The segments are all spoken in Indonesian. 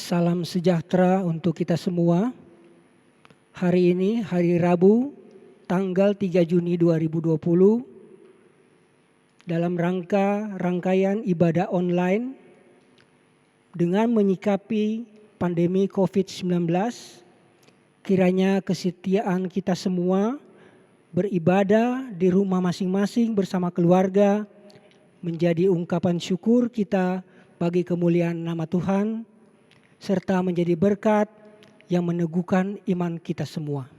Salam sejahtera untuk kita semua. Hari ini hari Rabu tanggal 3 Juni 2020 dalam rangkaian ibadah online dengan menyikapi pandemi COVID-19, kiranya kesetiaan kita semua beribadah di rumah masing-masing bersama keluarga menjadi ungkapan syukur kita bagi kemuliaan nama Tuhan, serta menjadi berkat yang meneguhkan iman kita semua.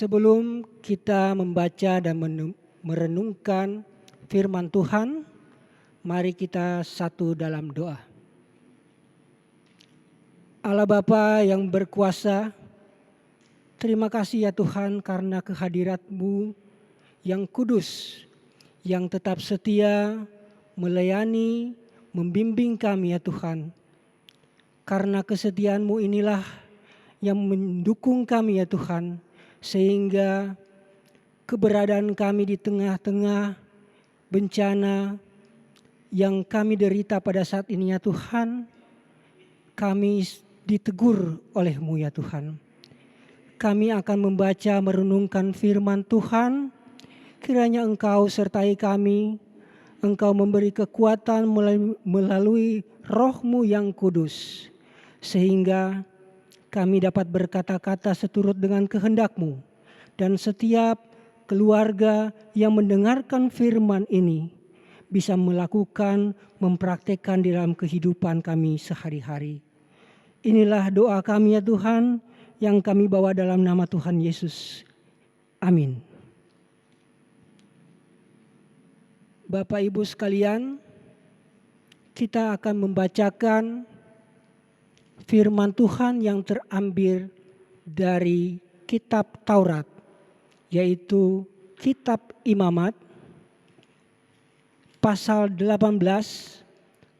Sebelum kita membaca dan merenungkan firman Tuhan, mari kita satu dalam doa. Allah Bapa yang berkuasa, terima kasih ya Tuhan karena kehadirat-Mu yang kudus, yang tetap setia melayani, membimbing kami ya Tuhan. Karena kesetiaan-Mu inilah yang mendukung kami ya Tuhan, sehingga keberadaan kami di tengah-tengah bencana yang kami derita pada saat ini ya Tuhan, kami ditegur oleh-Mu ya Tuhan. Kami akan membaca merenungkan firman Tuhan, kiranya Engkau sertai kami, Engkau memberi kekuatan melalui Roh-Mu yang kudus, sehingga kami dapat berkata-kata seturut dengan kehendak-Mu, dan setiap keluarga yang mendengarkan firman ini bisa melakukan, mempraktekkan di dalam kehidupan kami sehari-hari. Inilah doa kami ya Tuhan, yang kami bawa dalam nama Tuhan Yesus. Amin. Bapak Ibu sekalian, kita akan membacakan firman Tuhan yang terambil dari kitab Taurat, yaitu kitab Imamat, pasal 18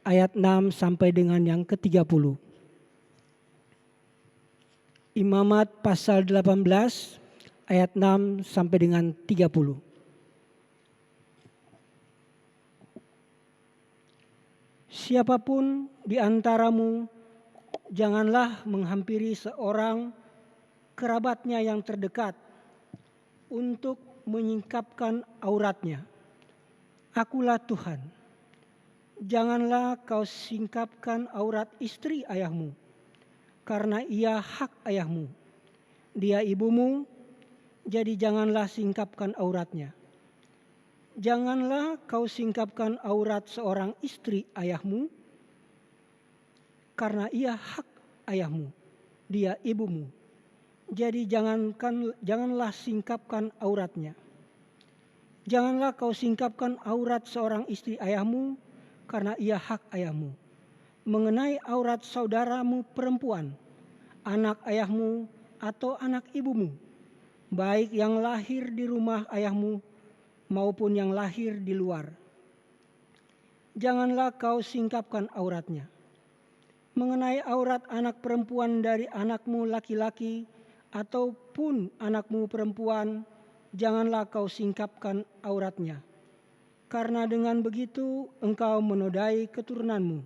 ayat 6 sampai dengan yang ke-30. Imamat pasal 18 ayat 6 sampai dengan 30. Siapapun di antaramu janganlah menghampiri seorang kerabatnya yang terdekat untuk menyingkapkan auratnya. Akulah Tuhan. Janganlah kau singkapkan aurat istri ayahmu, karena ia hak ayahmu. Dia ibumu, jadi janganlah singkapkan auratnya. Janganlah kau singkapkan aurat seorang istri ayahmu, karena ia hak ayahmu, dia ibumu. Jadi janganlah singkapkan auratnya. Janganlah kau singkapkan aurat seorang istri ayahmu, karena ia hak ayahmu. Mengenai aurat saudaramu perempuan, anak ayahmu atau anak ibumu, baik yang lahir di rumah ayahmu maupun yang lahir di luar. Janganlah kau singkapkan auratnya. Mengenai aurat anak perempuan dari anakmu laki-laki ataupun anakmu perempuan, janganlah kau singkapkan auratnya. Karena dengan begitu engkau menodai keturunanmu.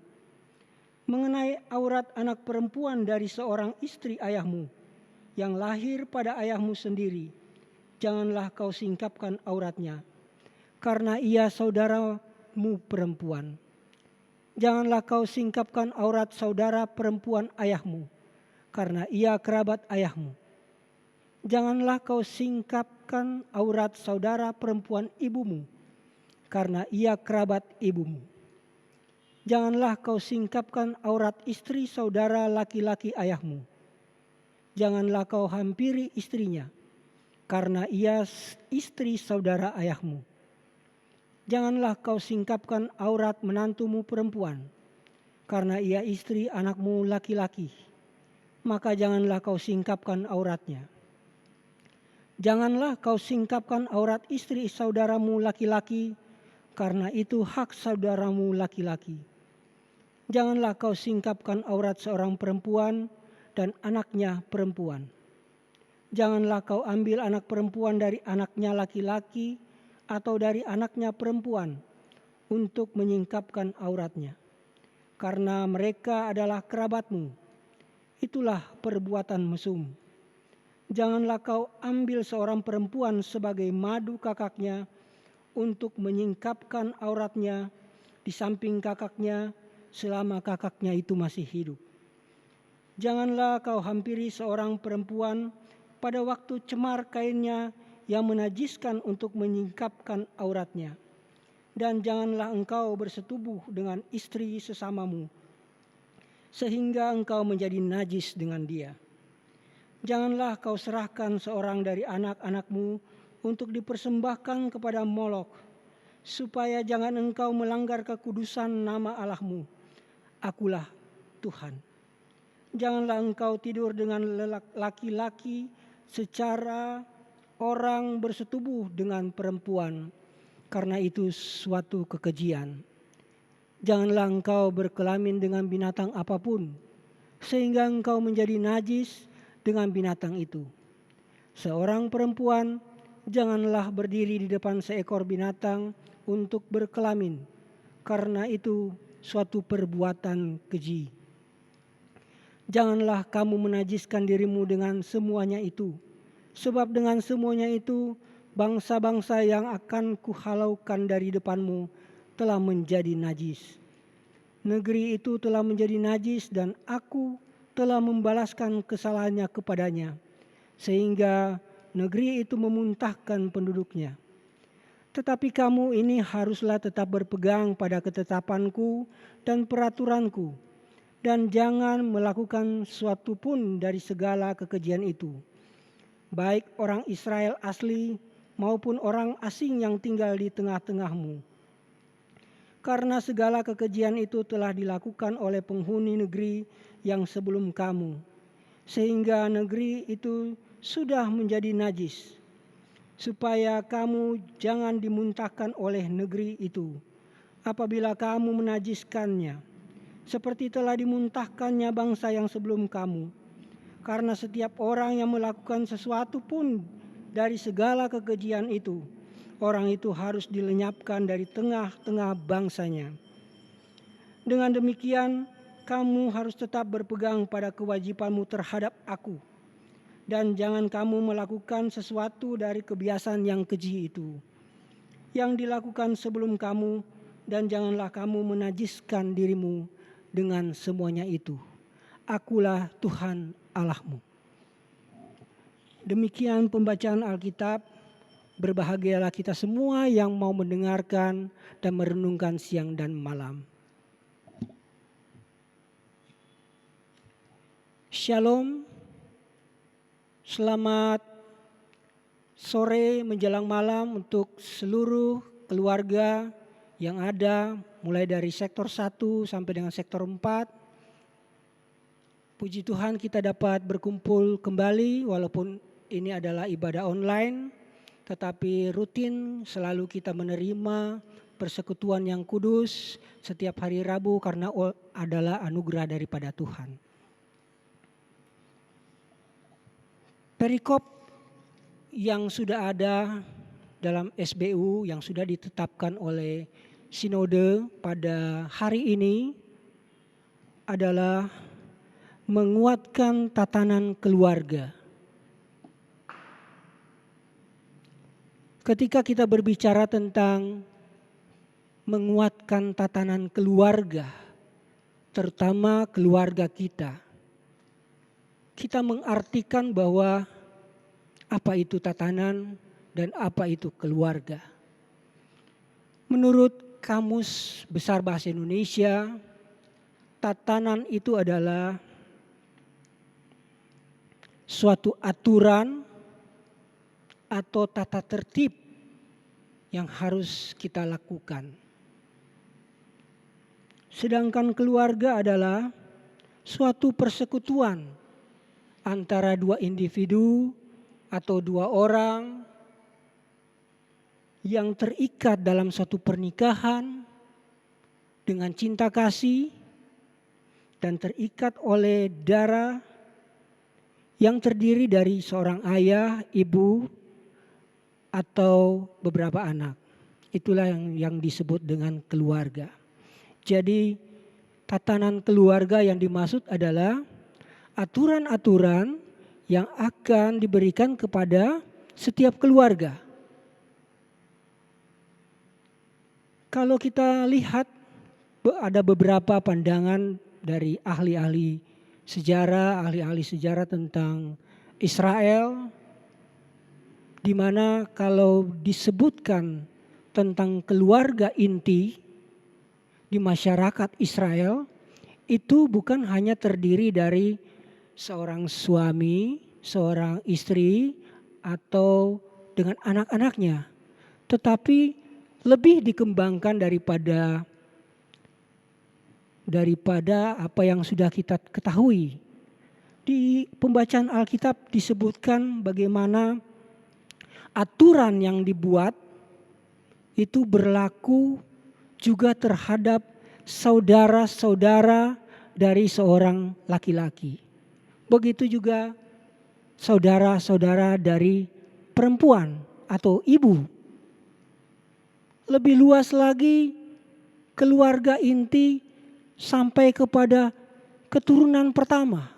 Mengenai aurat anak perempuan dari seorang istri ayahmu yang lahir pada ayahmu sendiri, janganlah kau singkapkan auratnya, karena ia saudaramu perempuan. Janganlah kau singkapkan aurat saudara perempuan ayahmu, karena ia kerabat ayahmu. Janganlah kau singkapkan aurat saudara perempuan ibumu, karena ia kerabat ibumu. Janganlah kau singkapkan aurat istri saudara laki-laki ayahmu. Janganlah kau hampiri istrinya, karena ia istri saudara ayahmu. Janganlah kau singkapkan aurat menantumu perempuan, karena ia istri anakmu laki-laki. Maka janganlah kau singkapkan auratnya. Janganlah kau singkapkan aurat istri saudaramu laki-laki, karena itu hak saudaramu laki-laki. Janganlah kau singkapkan aurat seorang perempuan dan anaknya perempuan. Janganlah kau ambil anak perempuan dari anaknya laki-laki atau dari anaknya perempuan untuk menyingkapkan auratnya, karena mereka adalah kerabatmu. Itulah perbuatan mesum. Janganlah kau ambil seorang perempuan sebagai madu kakaknya untuk menyingkapkan auratnya di samping kakaknya selama kakaknya itu masih hidup. Janganlah kau hampiri seorang perempuan pada waktu cemar kainnya yang menajiskan untuk menyingkapkan auratnya. Dan janganlah engkau bersetubuh dengan istri sesamamu, sehingga engkau menjadi najis dengan dia. Janganlah kau serahkan seorang dari anak-anakmu untuk dipersembahkan kepada Molok, supaya jangan engkau melanggar kekudusan nama Allahmu. Akulah Tuhan. Janganlah engkau tidur dengan laki-laki secara orang bersetubuh dengan perempuan, karena itu suatu kekejian. Janganlah engkau berkelamin dengan binatang apapun, sehingga engkau menjadi najis dengan binatang itu. Seorang perempuan janganlah berdiri di depan seekor binatang untuk berkelamin, karena itu suatu perbuatan keji. Janganlah kamu menajiskan dirimu dengan semuanya itu, sebab dengan semuanya itu bangsa-bangsa yang akan kuhalaukan dari depanmu telah menjadi najis. Negeri itu telah menjadi najis dan aku telah membalaskan kesalahannya kepadanya, sehingga negeri itu memuntahkan penduduknya. Tetapi kamu ini haruslah tetap berpegang pada ketetapanku dan peraturanku, dan jangan melakukan suatu pun dari segala kekejian itu, baik orang Israel asli maupun orang asing yang tinggal di tengah-tengahmu. Karena segala kekejian itu telah dilakukan oleh penghuni negeri yang sebelum kamu, sehingga negeri itu sudah menjadi najis, supaya kamu jangan dimuntahkan oleh negeri itu apabila kamu menajiskannya, seperti telah dimuntahkannya bangsa yang sebelum kamu. Karena setiap orang yang melakukan sesuatu pun dari segala kekejian itu, orang itu harus dilenyapkan dari tengah-tengah bangsanya. Dengan demikian, kamu harus tetap berpegang pada kewajibanmu terhadap aku, dan jangan kamu melakukan sesuatu dari kebiasaan yang keji itu yang dilakukan sebelum kamu, dan janganlah kamu menajiskan dirimu dengan semuanya itu. Akulah Tuhan Allahmu. Demikian pembacaan Alkitab. Berbahagialah kita semua yang mau mendengarkan dan merenungkan siang dan malam. Shalom, Selamat sore menjelang malam untuk seluruh keluarga yang ada mulai dari sektor 1 sampai dengan sektor 4. Puji Tuhan kita dapat berkumpul kembali walaupun ini adalah ibadah online, tetapi rutin selalu kita menerima persekutuan yang kudus setiap hari Rabu karena adalah anugerah daripada Tuhan. Perikop yang sudah ada dalam SBU yang sudah ditetapkan oleh Sinode pada hari ini adalah menguatkan tatanan keluarga. Ketika kita berbicara tentang menguatkan tatanan keluarga, terutama keluarga kita mengartikan bahwa apa itu tatanan dan apa itu keluarga. Menurut Kamus Besar Bahasa Indonesia, tatanan itu adalah suatu aturan atau tata tertib yang harus kita lakukan. Sedangkan keluarga adalah suatu persekutuan antara dua individu atau dua orang yang terikat dalam suatu pernikahan dengan cinta kasih dan terikat oleh darah yang terdiri dari seorang ayah, ibu, atau beberapa anak. Itulah yang disebut dengan keluarga. Jadi tatanan keluarga yang dimaksud adalah aturan-aturan yang akan diberikan kepada setiap keluarga. Kalau kita lihat ada beberapa pandangan dari ahli-ahli sejarah tentang Israel, di mana kalau disebutkan tentang keluarga inti di masyarakat Israel, itu bukan hanya terdiri dari seorang suami, seorang istri, atau dengan anak-anaknya. Tetapi lebih dikembangkan daripada apa yang sudah kita ketahui. Di pembacaan Alkitab disebutkan bagaimana aturan yang dibuat itu berlaku juga terhadap saudara-saudara dari seorang laki-laki. Begitu juga saudara-saudara dari perempuan atau ibu. Lebih luas lagi keluarga inti sampai kepada keturunan pertama,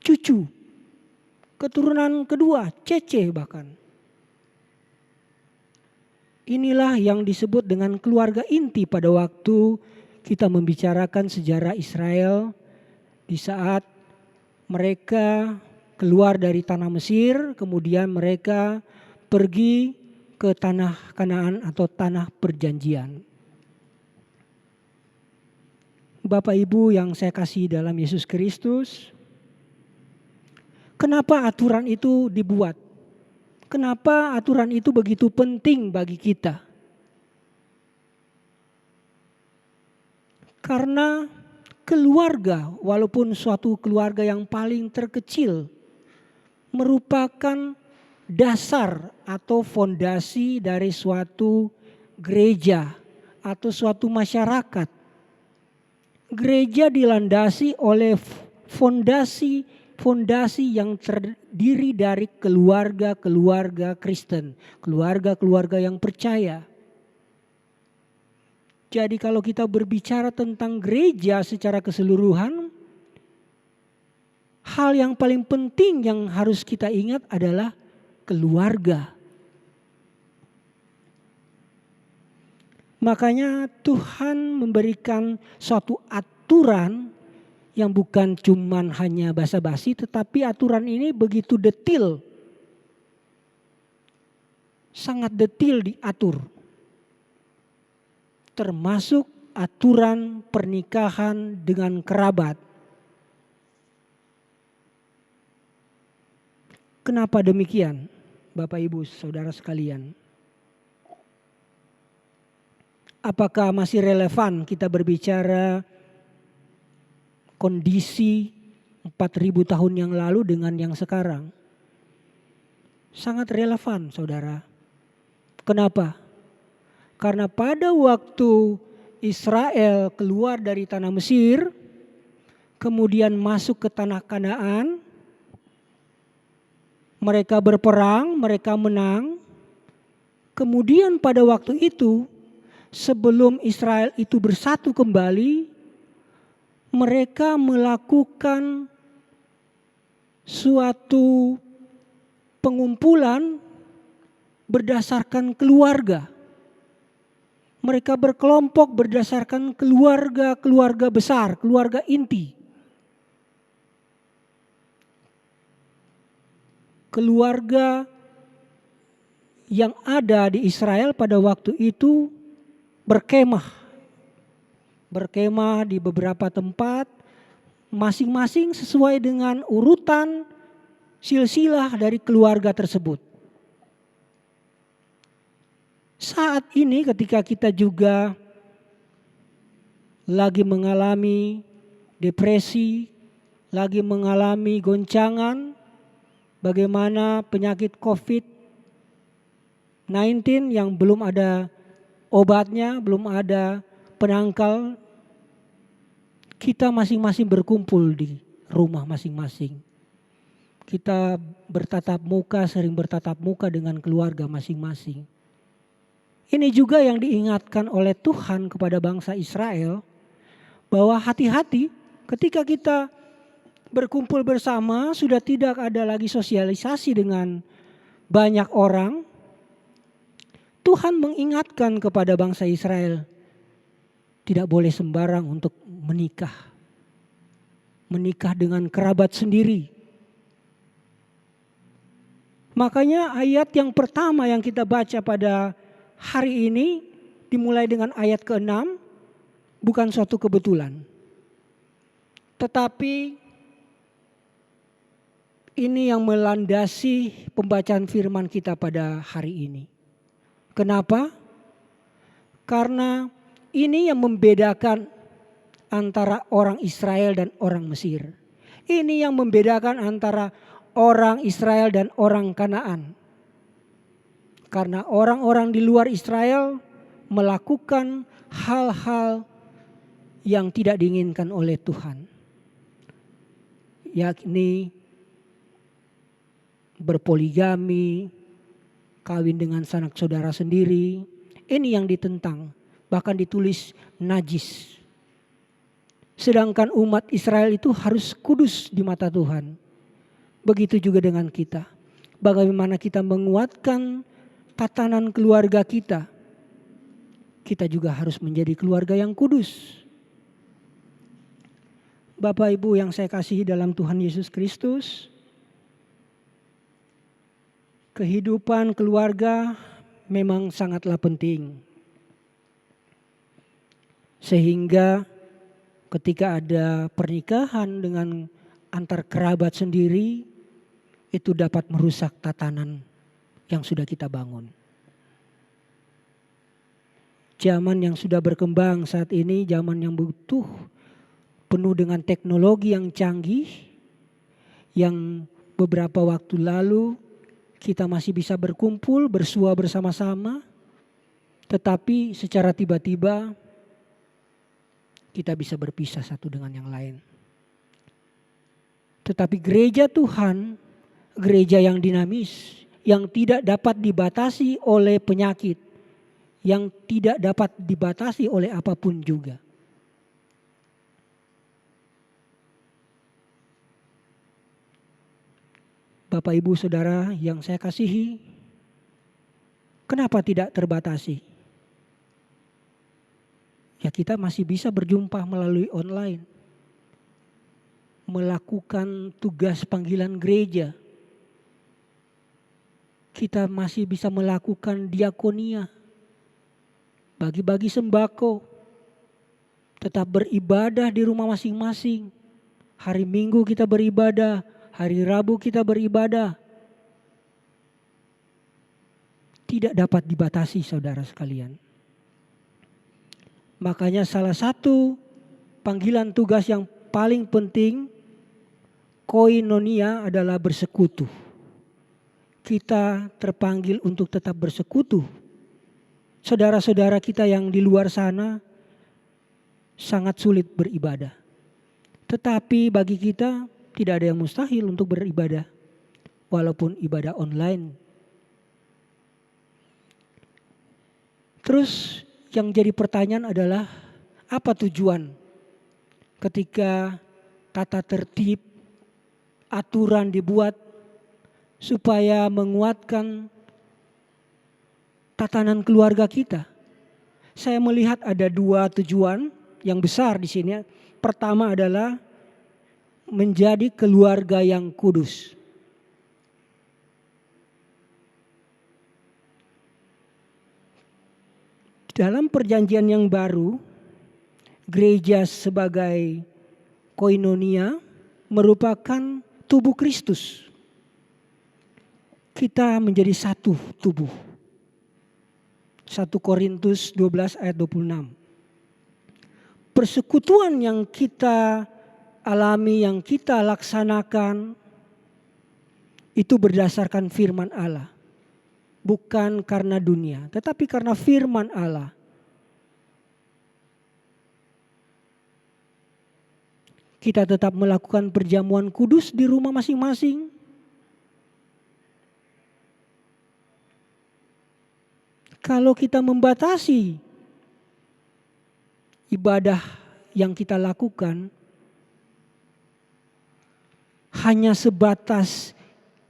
cucu, keturunan kedua, cece bahkan. Inilah yang disebut dengan keluarga inti pada waktu kita membicarakan sejarah Israel di saat mereka keluar dari tanah Mesir, kemudian mereka pergi ke tanah Kanaan atau tanah perjanjian. Bapak Ibu yang saya kasih dalam Yesus Kristus, kenapa aturan itu dibuat? Kenapa aturan itu begitu penting bagi kita? Karena keluarga, walaupun suatu keluarga yang paling terkecil, merupakan dasar atau fondasi dari suatu gereja atau suatu masyarakat. Gereja dilandasi oleh fondasi yang terdiri dari keluarga-keluarga Kristen, keluarga-keluarga yang percaya. Jadi kalau kita berbicara tentang gereja secara keseluruhan, hal yang paling penting yang harus kita ingat adalah keluarga. Makanya Tuhan memberikan suatu aturan yang bukan cuman hanya basa-basi, tetapi aturan ini begitu detil. Sangat detil diatur. Termasuk aturan pernikahan dengan kerabat. Kenapa demikian, Bapak Ibu Saudara sekalian? Apakah masih relevan kita berbicara kondisi 4.000 tahun yang lalu dengan yang sekarang? Sangat relevan, saudara. Kenapa? Karena pada waktu Israel keluar dari tanah Mesir, kemudian masuk ke tanah Kanaan, mereka berperang, mereka menang. Kemudian pada waktu itu, sebelum Israel itu bersatu kembali, mereka melakukan suatu pengumpulan berdasarkan keluarga. Mereka berkelompok berdasarkan keluarga besar, keluarga inti. Keluarga yang ada di Israel pada waktu itu berkemah di beberapa tempat, masing-masing sesuai dengan urutan silsilah dari keluarga tersebut. Saat ini ketika kita juga lagi mengalami depresi, lagi mengalami goncangan, bagaimana penyakit COVID-19 yang belum ada obatnya, belum ada penangkal, kita masing-masing berkumpul di rumah masing-masing. Kita sering bertatap muka dengan keluarga masing-masing. Ini juga yang diingatkan oleh Tuhan kepada bangsa Israel, bahwa hati-hati ketika kita berkumpul bersama, sudah tidak ada lagi sosialisasi dengan banyak orang. Tuhan mengingatkan kepada bangsa Israel, tidak boleh sembarang untuk menikah. Menikah dengan kerabat sendiri. Makanya ayat yang pertama yang kita baca pada hari ini dimulai dengan ayat ke-6, bukan suatu kebetulan. Tetapi ini yang melandasi pembacaan firman kita pada hari ini. Kenapa? Karena ini yang membedakan antara orang Israel dan orang Mesir. Ini yang membedakan antara orang Israel dan orang Kanaan. Karena orang-orang di luar Israel melakukan hal-hal yang tidak diinginkan oleh Tuhan. Yakni berpoligami, kawin dengan sanak saudara sendiri. Ini yang ditentang, bahkan ditulis najis. Sedangkan umat Israel itu harus kudus di mata Tuhan. Begitu juga dengan kita. Bagaimana kita menguatkan tatanan keluarga kita. Kita juga harus menjadi keluarga yang kudus. Bapak Ibu yang saya kasihi dalam Tuhan Yesus Kristus, kehidupan keluarga memang sangatlah penting. Sehingga ketika ada pernikahan dengan antar kerabat sendiri, itu dapat merusak tatanan yang sudah kita bangun. Zaman yang sudah berkembang saat ini, zaman yang butuh penuh dengan teknologi yang canggih, yang beberapa waktu lalu kita masih bisa berkumpul, bersua bersama-sama, tetapi secara tiba-tiba kita bisa berpisah satu dengan yang lain. Tetapi gereja Tuhan, gereja yang dinamis, yang tidak dapat dibatasi oleh penyakit, yang tidak dapat dibatasi oleh apapun juga. Bapak Ibu Saudara yang saya kasihi, kenapa tidak terbatasi? Ya kita masih bisa berjumpa melalui online. Melakukan tugas panggilan gereja. Kita masih bisa melakukan diakonia. Bagi-bagi sembako. Tetap beribadah di rumah masing-masing. Hari Minggu kita beribadah. Hari Rabu kita beribadah. tidak dapat dibatasi, saudara sekalian. Makanya salah satu panggilan tugas yang paling penting koinonia adalah bersekutu. Kita terpanggil untuk tetap bersekutu. Saudara-saudara kita yang di luar sana sangat sulit beribadah. Tetapi bagi kita tidak ada yang mustahil untuk beribadah, walaupun ibadah online. Terus yang jadi pertanyaan adalah apa tujuan ketika tata tertib, aturan dibuat supaya menguatkan tatanan keluarga kita? Saya melihat ada dua tujuan yang besar di sini. Pertama adalah menjadi keluarga yang kudus. Dalam perjanjian yang baru, gereja sebagai koinonia merupakan tubuh Kristus. Kita menjadi satu tubuh. 1 Korintus 12 ayat 26. Persekutuan yang kita alami, yang kita laksanakan itu berdasarkan firman Allah. Bukan karena dunia, tetapi karena firman Allah. Kita tetap melakukan perjamuan kudus di rumah masing-masing. Kalau kita membatasi ibadah yang kita lakukan hanya sebatas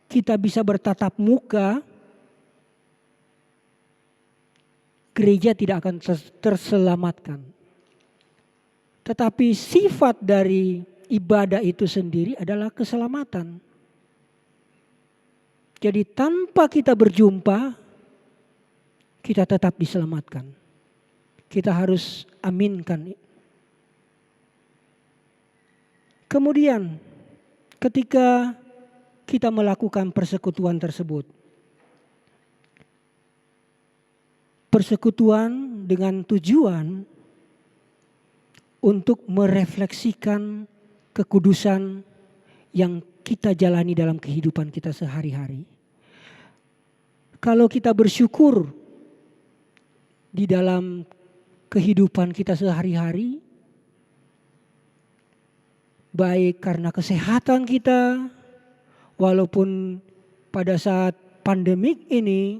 kita bisa bertatap muka, gereja tidak akan terselamatkan. Tetapi sifat dari ibadah itu sendiri adalah keselamatan. Jadi tanpa kita berjumpa, kita tetap diselamatkan. Kita harus aminkan. Kemudian ketika kita melakukan persekutuan tersebut, persekutuan dengan tujuan untuk merefleksikan kekudusan yang kita jalani dalam kehidupan kita sehari-hari. Kalau kita bersyukur di dalam kehidupan kita sehari-hari, baik karena kesehatan kita, walaupun pada saat pandemik ini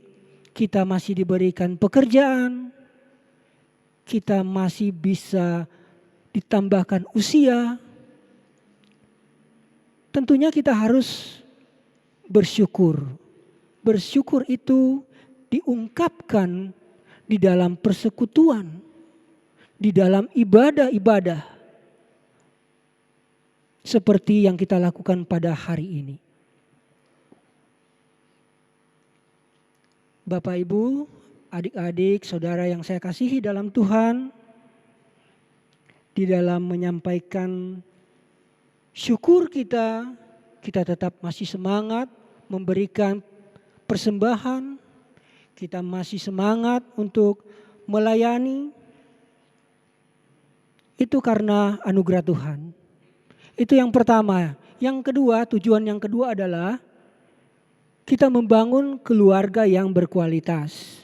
kita masih diberikan pekerjaan, kita masih bisa ditambahkan usia. Tentunya kita harus bersyukur. Bersyukur itu diungkapkan di dalam persekutuan, di dalam ibadah-ibadah seperti yang kita lakukan pada hari ini. Bapak, Ibu, adik-adik, saudara yang saya kasihi dalam Tuhan, di dalam menyampaikan syukur kita tetap masih semangat memberikan persembahan, kita masih semangat untuk melayani. Itu karena anugerah Tuhan. Itu yang pertama. Yang kedua, tujuan yang kedua adalah kita membangun keluarga yang berkualitas.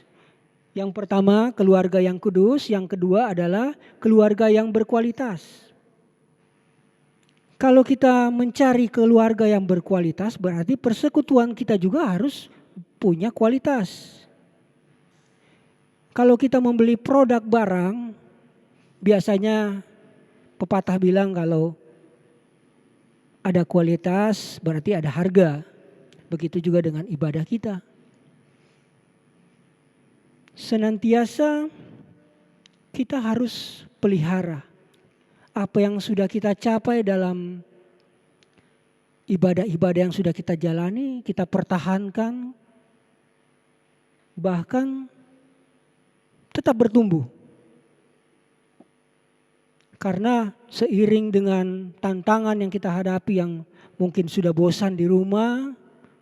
Yang pertama, keluarga yang kudus. Yang kedua adalah keluarga yang berkualitas. Kalau kita mencari keluarga yang berkualitas, berarti persekutuan kita juga harus punya kualitas. Kalau kita membeli produk barang, biasanya pepatah bilang kalau ada kualitas berarti ada harga. Begitu juga dengan ibadah kita. Senantiasa kita harus pelihara apa yang sudah kita capai dalam ibadah-ibadah yang sudah kita jalani, kita pertahankan, bahkan tetap bertumbuh. Karena seiring dengan tantangan yang kita hadapi yang mungkin sudah bosan di rumah,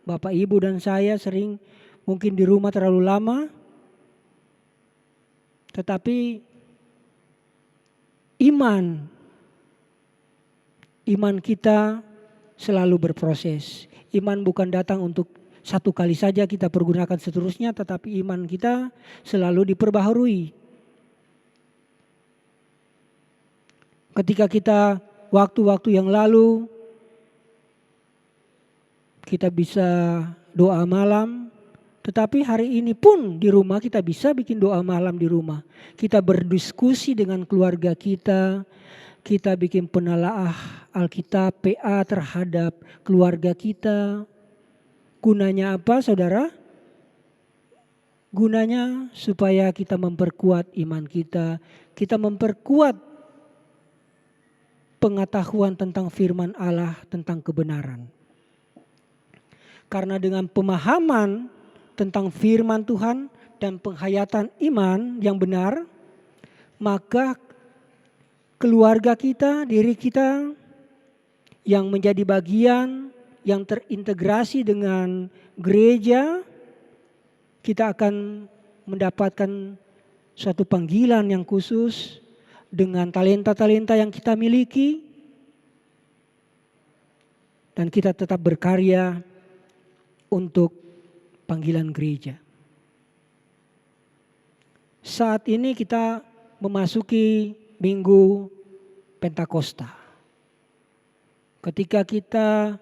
Bapak, Ibu, dan saya sering mungkin di rumah terlalu lama, tetapi iman kita selalu berproses. Iman bukan datang untuk satu kali saja kita pergunakan seterusnya, tetapi iman kita selalu diperbaharui. Ketika kita waktu-waktu yang lalu kita bisa doa malam, tetapi hari ini pun di rumah kita bisa bikin doa malam di rumah. Kita berdiskusi dengan keluarga kita, kita bikin penalaah Alkitab PA terhadap keluarga kita. Gunanya apa, saudara? Gunanya supaya kita memperkuat iman kita memperkuat pengetahuan tentang firman Allah, tentang kebenaran. Karena dengan pemahaman tentang firman Tuhan dan penghayatan iman yang benar, maka keluarga kita, diri kita yang menjadi bagian yang terintegrasi dengan gereja, kita akan mendapatkan suatu panggilan yang khusus dengan talenta-talenta yang kita miliki, dan kita tetap berkarya untuk panggilan gereja. Saat ini kita memasuki Minggu Pentakosta. Ketika kita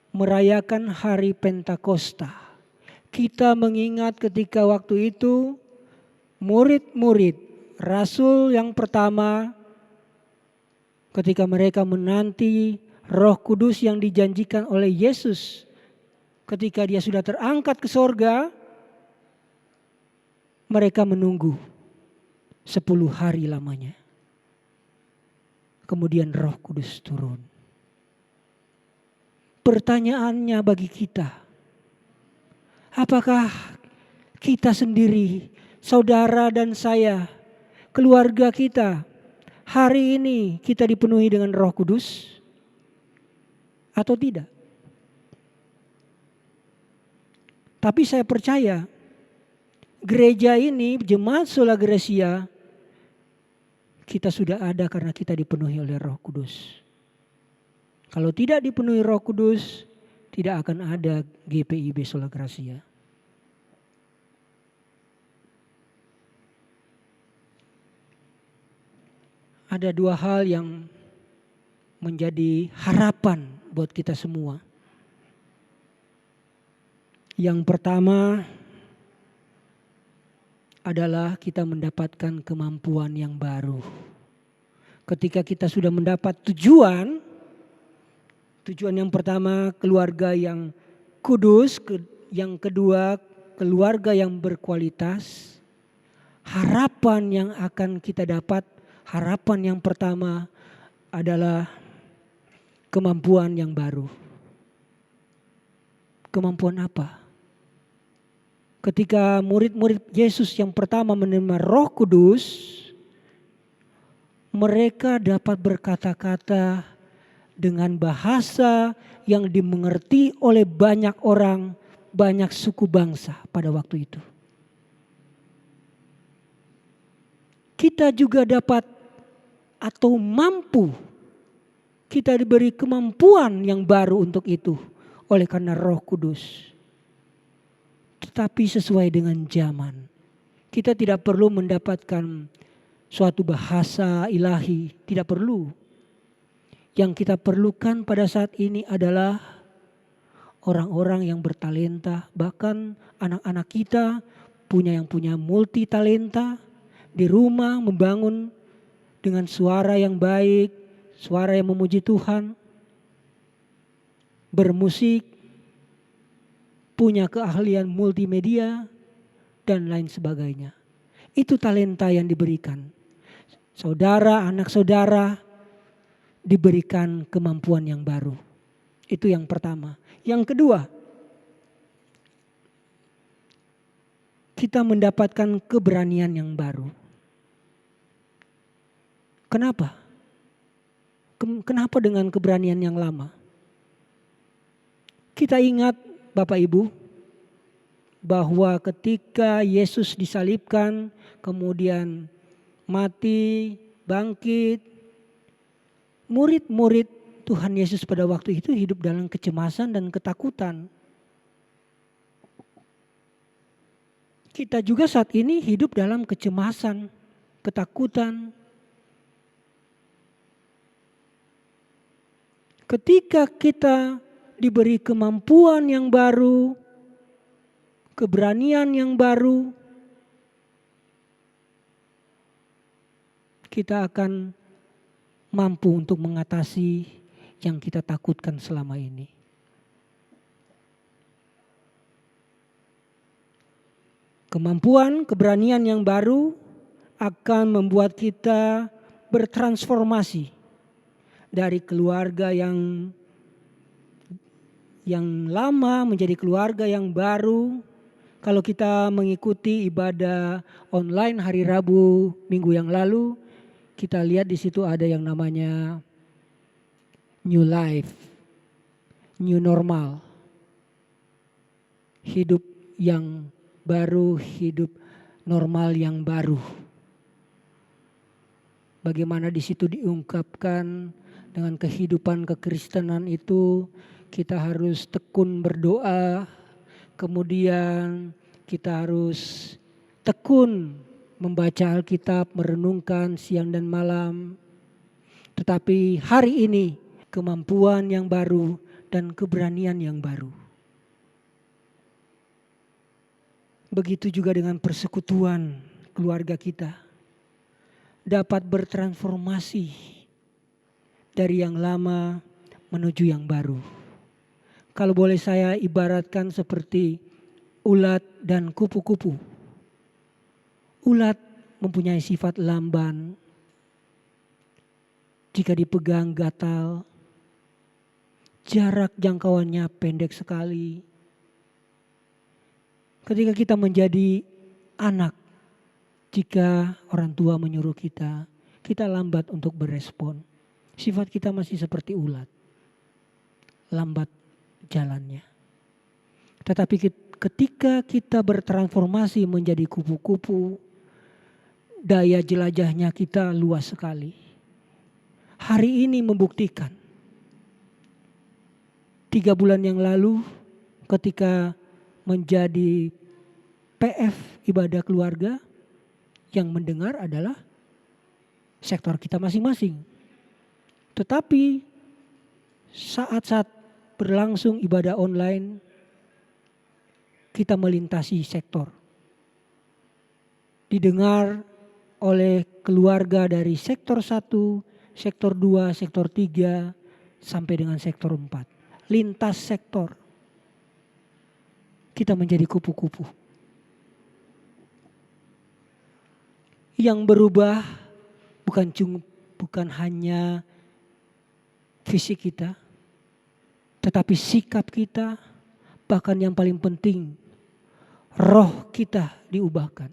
merayakan hari Pentakosta, kita mengingat ketika waktu itu murid-murid Rasul yang pertama, ketika mereka menanti Roh Kudus yang dijanjikan oleh Yesus ketika dia sudah terangkat ke sorga, mereka menunggu 10 hari lamanya. Kemudian Roh Kudus turun. Pertanyaannya bagi kita, apakah kita sendiri, saudara dan saya, keluarga kita, hari ini kita dipenuhi dengan Roh Kudus atau tidak? Tapi saya percaya gereja ini, jemaat Sola Gracia, kita sudah ada karena kita dipenuhi oleh Roh Kudus. Kalau tidak dipenuhi Roh Kudus, tidak akan ada GPIB Sola Gracia. Ada 2 hal yang menjadi harapan buat kita semua. Yang pertama adalah kita mendapatkan kemampuan yang baru. Ketika kita sudah mendapat tujuan yang pertama keluarga yang kudus, yang kedua keluarga yang berkualitas, harapan yang akan kita dapat, harapan yang pertama adalah kemampuan yang baru. Kemampuan apa? Ketika murid-murid Yesus yang pertama menerima Roh Kudus, mereka dapat berkata-kata dengan bahasa yang dimengerti oleh banyak orang, banyak suku bangsa pada waktu itu. Kita juga dapat atau mampu, kita diberi kemampuan yang baru untuk itu oleh karena Roh Kudus. Tetapi sesuai dengan zaman. Kita tidak perlu mendapatkan suatu bahasa ilahi, tidak perlu. Yang kita perlukan pada saat ini adalah orang-orang yang bertalenta, bahkan anak-anak kita yang punya multi talenta, di rumah membangun dengan suara yang baik, suara yang memuji Tuhan, bermusik, punya keahlian multimedia, dan lain sebagainya. Itu talenta yang diberikan. Saudara, anak saudara diberikan kemampuan yang baru. Itu yang pertama. Yang kedua, kita mendapatkan keberanian yang baru. Kenapa? Kenapa dengan keberanian yang lama? Kita ingat Bapak Ibu, bahwa ketika Yesus disalibkan, kemudian mati, bangkit, murid-murid Tuhan Yesus pada waktu itu hidup dalam kecemasan dan ketakutan. Kita juga saat ini hidup dalam kecemasan, ketakutan. Ketika kita diberi kemampuan yang baru, keberanian yang baru, kita akan mampu untuk mengatasi yang kita takutkan selama ini. Kemampuan, keberanian yang baru akan membuat kita bertransformasi dari keluarga yang lama menjadi keluarga yang baru. Kalau kita mengikuti ibadah online hari Rabu minggu yang lalu, kita lihat di situ ada yang namanya new life, new normal. Hidup yang baru, hidup normal yang baru. Bagaimana di situ diungkapkan dengan kehidupan kekristenan itu kita harus tekun berdoa, kemudian kita harus tekun membaca Alkitab, merenungkan siang dan malam. Tetapi hari ini kemampuan yang baru dan keberanian yang baru. Begitu juga dengan persekutuan keluarga kita. Dapat bertransformasi dari yang lama menuju yang baru. Kalau boleh saya ibaratkan seperti ulat dan kupu-kupu. Ulat mempunyai sifat lamban. Jika dipegang gatal. Jarak jangkauannya pendek sekali. Ketika kita menjadi anak, jika orang tua menyuruh kita, kita lambat untuk berespon. Sifat kita masih seperti ulat. Lambat jalannya. Tetapi ketika kita bertransformasi menjadi kupu-kupu, daya jelajahnya kita luas sekali. Hari ini membuktikan. 3 bulan yang lalu ketika menjadi PF ibadah keluarga, yang mendengar adalah sektor kita masing-masing. Tetapi saat-saat berlangsung ibadah online, kita melintasi sektor. Didengar oleh keluarga dari sektor 1, sektor 2, sektor 3, sampai dengan sektor 4. Lintas sektor. Kita menjadi kupu-kupu. Yang berubah bukan hanya fisik kita, tetapi sikap kita, bahkan yang paling penting, roh kita diubahkan.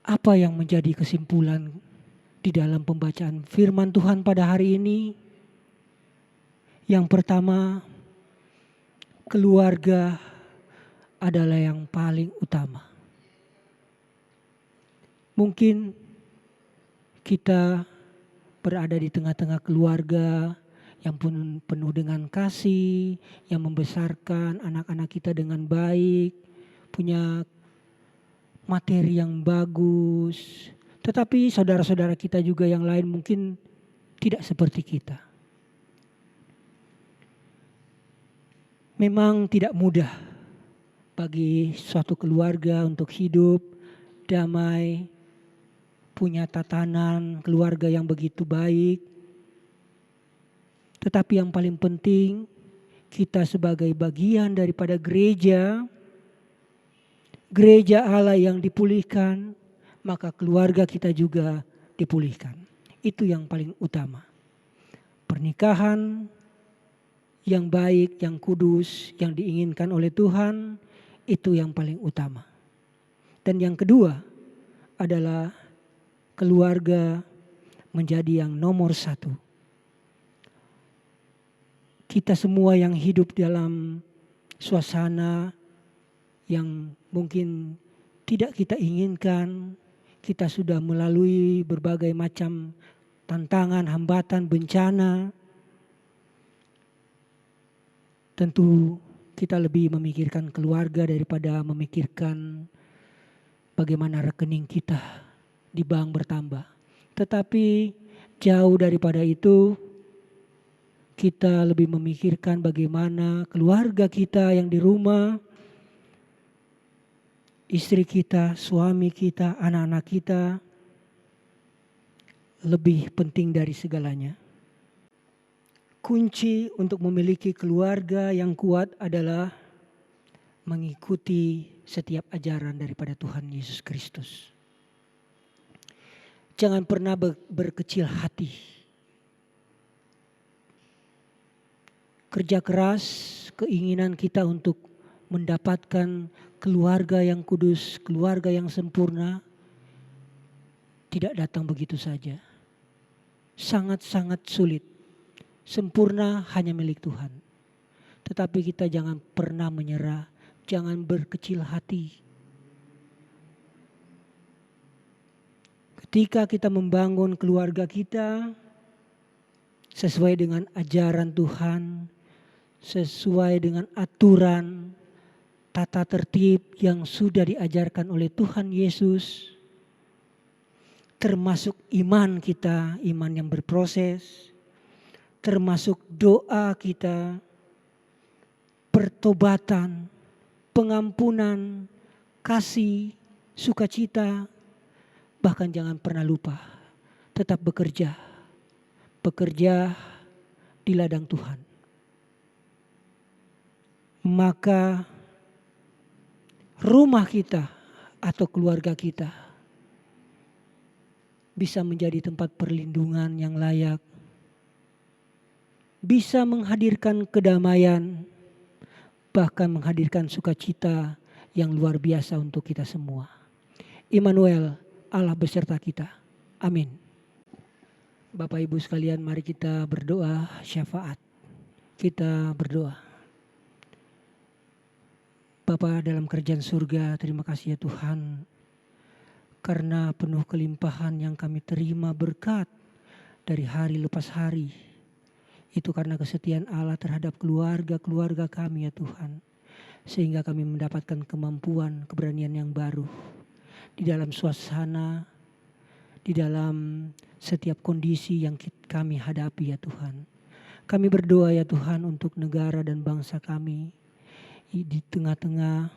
Apa yang menjadi kesimpulan di dalam pembacaan firman Tuhan pada hari ini? Yang pertama, keluarga adalah yang paling utama. Mungkin kita berada di tengah-tengah keluarga yang penuh dengan kasih, yang membesarkan anak-anak kita dengan baik, punya materi yang bagus. Tetapi saudara-saudara kita juga yang lain mungkin tidak seperti kita. Memang tidak mudah bagi suatu keluarga untuk hidup damai, punya tatanan keluarga yang begitu baik. Tetapi yang paling penting, kita sebagai bagian daripada gereja Allah yang dipulihkan, maka keluarga kita juga dipulihkan. Itu yang paling utama. Pernikahan yang baik, yang kudus, yang diinginkan oleh Tuhan, itu yang paling utama. Dan yang kedua adalah keluarga menjadi yang nomor 1. kita semua yang hidup dalam suasana yang mungkin tidak kita inginkan, kita sudah melalui berbagai macam tantangan, hambatan, bencana. Tentu kita lebih memikirkan keluarga daripada memikirkan bagaimana rekening kita di bank bertambah. Tetapi jauh daripada itu, kita lebih memikirkan bagaimana keluarga kita yang di rumah, istri kita, suami kita, anak-anak kita, lebih penting dari segalanya. Kunci untuk memiliki keluarga yang kuat adalah mengikuti setiap ajaran daripada Tuhan Yesus Kristus. Jangan pernah berkecil hati. Kerja keras, keinginan kita untuk mendapatkan keluarga yang kudus, keluarga yang sempurna, tidak datang begitu saja. Sangat-sangat sulit. Sempurna hanya milik Tuhan. Tetapi kita jangan pernah menyerah, jangan berkecil hati. Ketika kita membangun keluarga kita sesuai dengan ajaran Tuhan, sesuai dengan aturan, tata tertib yang sudah diajarkan oleh Tuhan Yesus, termasuk iman kita, iman yang berproses, termasuk doa kita, pertobatan, pengampunan, kasih, sukacita, bahkan jangan pernah lupa, tetap bekerja di ladang Tuhan. Maka rumah kita atau keluarga kita bisa menjadi tempat perlindungan yang layak, bisa menghadirkan kedamaian, bahkan menghadirkan sukacita yang luar biasa untuk kita semua. Immanuel, Allah beserta kita. Amin. Bapak Ibu sekalian, mari kita berdoa syafaat. Kita berdoa. Bapa dalam kerajaan surga, terima kasih ya Tuhan, karena penuh kelimpahan yang kami terima berkat dari hari lepas hari. Itu karena kesetiaan Allah terhadap keluarga kami ya Tuhan. Sehingga kami mendapatkan kemampuan, keberanian yang baru. Di dalam suasana, di dalam setiap kondisi yang kami hadapi ya Tuhan. Kami berdoa ya Tuhan untuk negara dan bangsa kami. Di tengah-tengah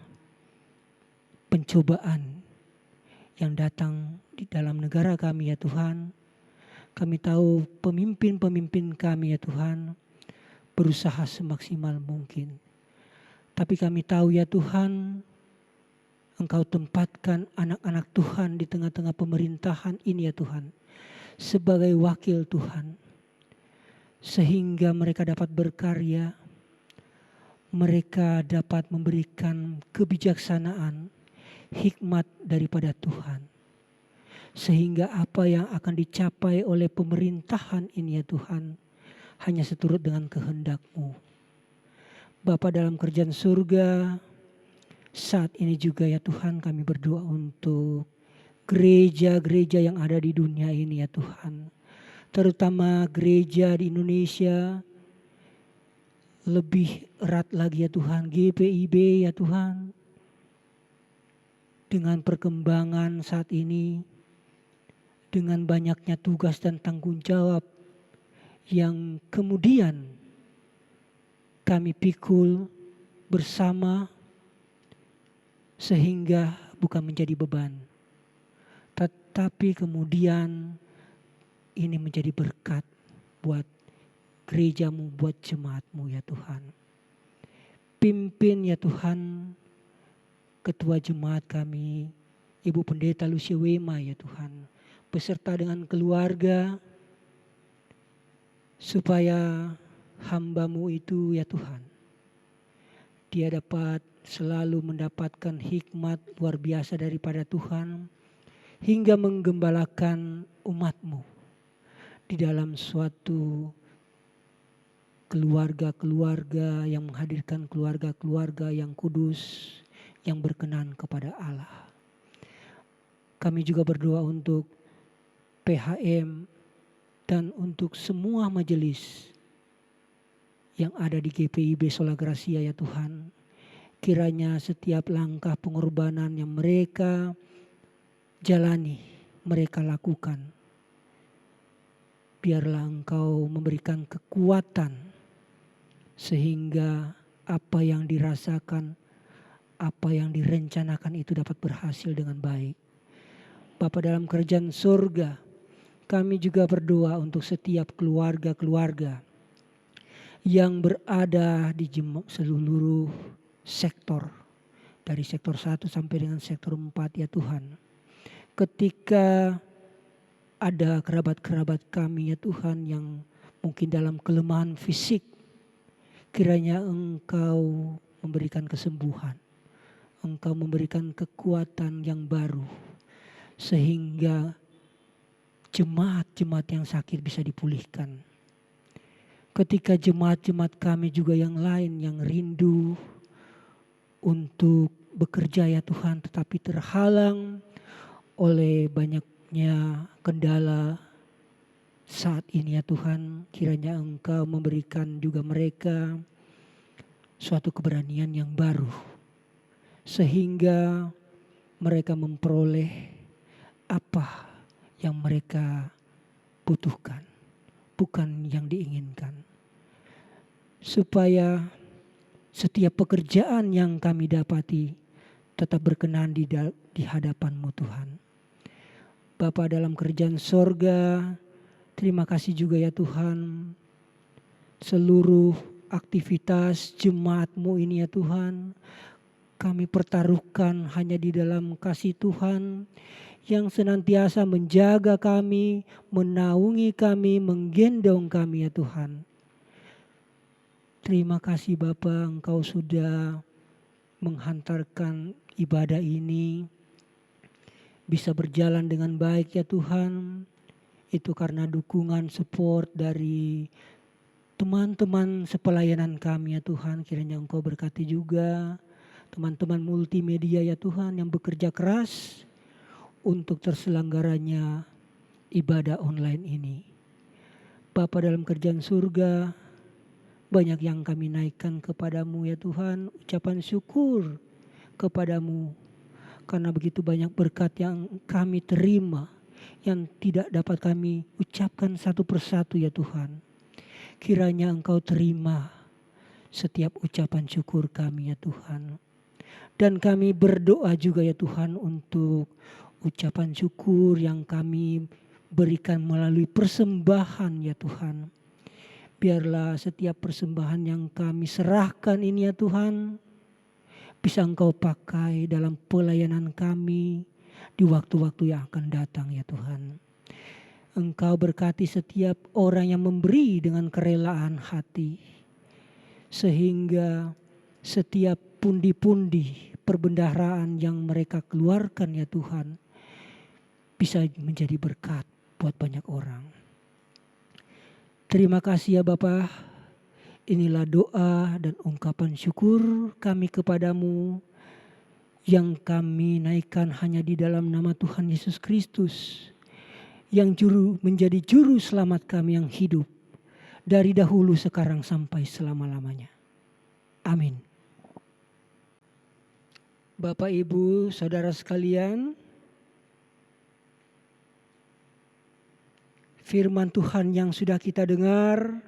pencobaan yang datang di dalam negara kami ya Tuhan. Kami tahu pemimpin-pemimpin kami ya Tuhan berusaha semaksimal mungkin. Tapi kami tahu ya Tuhan, Engkau tempatkan anak-anak Tuhan di tengah-tengah pemerintahan ini ya Tuhan. Sebagai wakil Tuhan. Sehingga mereka dapat berkarya. Mereka dapat memberikan kebijaksanaan, hikmat daripada Tuhan. Sehingga apa yang akan dicapai oleh pemerintahan ini ya Tuhan, hanya seturut dengan kehendak-Mu. Bapa dalam kerajaan surga, saat ini juga ya Tuhan kami berdoa untuk gereja-gereja yang ada di dunia ini ya Tuhan. Terutama gereja di Indonesia, lebih erat lagi ya Tuhan, GPIB ya Tuhan. Dengan perkembangan saat ini, dengan banyaknya tugas dan tanggung jawab yang kemudian kami pikul bersama sehingga bukan menjadi beban. Tetapi kemudian ini menjadi berkat buat gereja-Mu, buat jemaat-Mu ya Tuhan. Pimpin ya Tuhan ketua jemaat kami, Ibu Pendeta Lucia Wema ya Tuhan. Beserta dengan keluarga, supaya hamba-Mu itu ya Tuhan, dia dapat selalu mendapatkan hikmat luar biasa daripada Tuhan, hingga menggembalakan umat-Mu di dalam suatu keluarga-keluarga yang menghadirkan keluarga-keluarga yang kudus, yang berkenan kepada Allah. Kami juga berdoa untuk PHM dan untuk semua majelis yang ada di GPIB Sola Gracia ya Tuhan. Kiranya setiap langkah pengorbanan yang mereka jalani, mereka lakukan, biarlah Engkau memberikan kekuatan sehingga apa yang dirasakan, apa yang direncanakan itu dapat berhasil dengan baik. Bapa dalam kerajaan surga, kami juga berdoa untuk setiap keluarga-keluarga yang berada di seluruh sektor, dari sektor 1 sampai dengan sektor 4 ya Tuhan. Ketika ada kerabat-kerabat kami ya Tuhan yang mungkin dalam kelemahan fisik, kiranya Engkau memberikan kesembuhan, Engkau memberikan kekuatan yang baru, sehingga jemaat-jemaat yang sakit bisa dipulihkan. Ketika jemaat-jemaat kami juga yang lain yang rindu untuk bekerja ya Tuhan, tetapi terhalang oleh banyaknya kendala saat ini ya Tuhan, kiranya Engkau memberikan juga mereka suatu keberanian yang baru, sehingga mereka memperoleh apa yang mereka butuhkan, bukan yang diinginkan. Supaya setiap pekerjaan yang kami dapati tetap berkenan di hadapan-Mu Tuhan. Bapa dalam kerajaan sorga, terima kasih juga ya Tuhan. Seluruh aktivitas jemaat-Mu ini ya Tuhan, kami pertaruhkan hanya di dalam kasih Tuhan yang senantiasa menjaga kami, menaungi kami, menggendong kami ya Tuhan. Terima kasih Bapa, Engkau sudah menghantarkan ibadah ini bisa berjalan dengan baik ya Tuhan. Itu karena dukungan support dari teman-teman sepelayanan kami ya Tuhan. Kiranya Engkau berkati juga teman-teman multimedia ya Tuhan yang bekerja keras untuk terselenggaranya ibadah online ini. Bapa dalam kerajaan surga, banyak yang kami naikkan kepadamu ya Tuhan, ucapan syukur kepadamu. Karena begitu banyak berkat yang kami terima, yang tidak dapat kami ucapkan satu persatu ya Tuhan. Kiranya Engkau terima setiap ucapan syukur kami ya Tuhan. Dan kami berdoa juga ya Tuhan untuk ucapan syukur yang kami berikan melalui persembahan ya Tuhan. Biarlah setiap persembahan yang kami serahkan ini ya Tuhan, bisa Engkau pakai dalam pelayanan kami di waktu-waktu yang akan datang ya Tuhan. Engkau berkati setiap orang yang memberi dengan kerelaan hati, sehingga setiap pundi-pundi perbendaharaan yang mereka keluarkan ya Tuhan, bisa menjadi berkat buat banyak orang. Terima kasih ya Bapa. Inilah doa dan ungkapan syukur kami kepadamu yang kami naikkan hanya di dalam nama Tuhan Yesus Kristus yang menjadi juru selamat kami yang hidup dari dahulu, sekarang, sampai selama-lamanya. Amin. Bapak, Ibu, Saudara sekalian, firman Tuhan yang sudah kita dengar,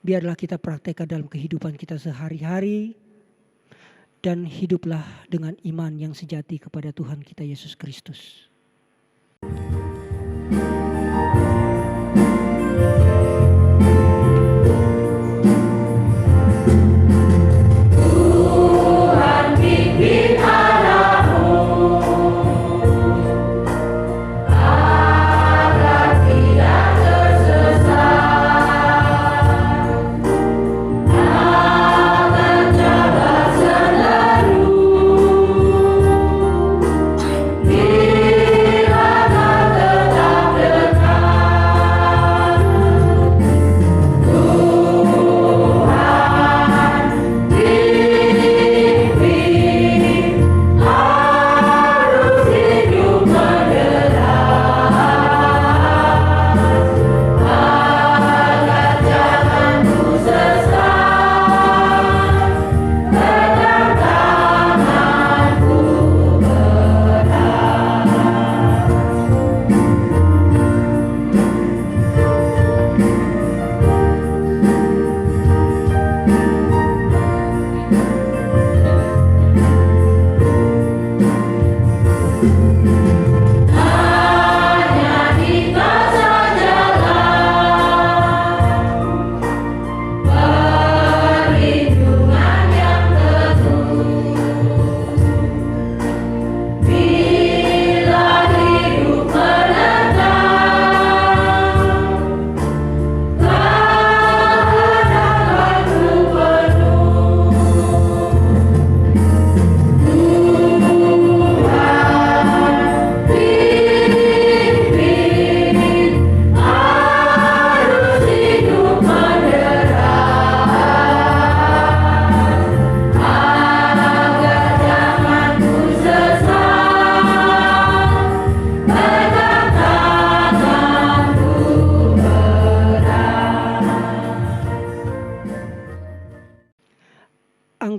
biarlah kita praktekkan dalam kehidupan kita sehari-hari, dan hiduplah dengan iman yang sejati kepada Tuhan kita Yesus Kristus.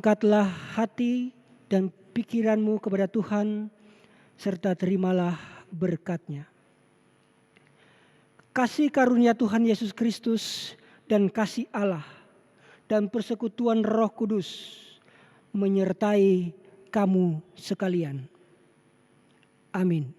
Angkatlah hati dan pikiranmu kepada Tuhan, serta terimalah berkat-Nya. Kasih karunia Tuhan Yesus Kristus dan kasih Allah dan persekutuan Roh Kudus menyertai kamu sekalian. Amin.